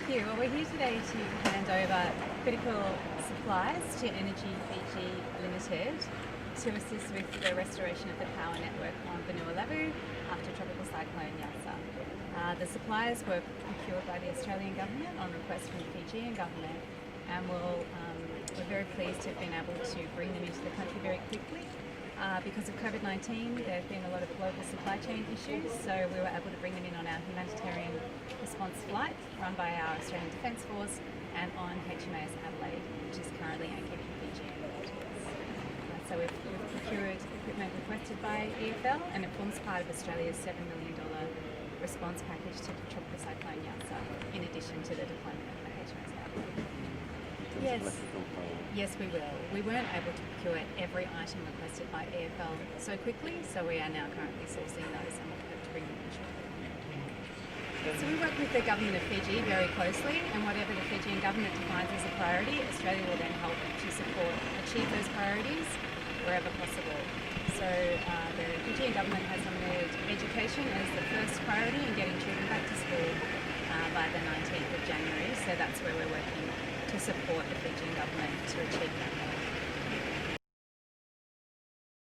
you. Well, we're here today to hand over critical supplies to Energy Fiji Limited to assist with the restoration of the power network on Vanuatu after Tropical Cyclone Yasa. The supplies were procured by the Australian Government on request from the Fijian Government, and we're very pleased to have been able to bring them into the country very quickly. Because of COVID-19, there have been a lot of global supply chain issues, so we were able to bring them in on our humanitarian response flight run by our Australian Defence Force and on HMAS Adelaide, which is currently anchored in Fijian waters. So we've procured equipment requested by EFL, and it forms part of Australia's $7 million response package to Tropical Cyclone Yasa, in addition to the deployment of the HMAS Adelaide. Yes, we will. We weren't able to procure every item requested by EFL so quickly, so we are now currently sourcing those and we'll hope to bring them in shortly. So we work with the government of Fiji very closely, and whatever the Fijian government defines as a priority, Australia will then help to support achieve those priorities wherever possible. So the Fijian government has nominated education as the first priority in getting children back to school by the 19th of January, so that's where we're working to support the Fijian government to achieve that goal.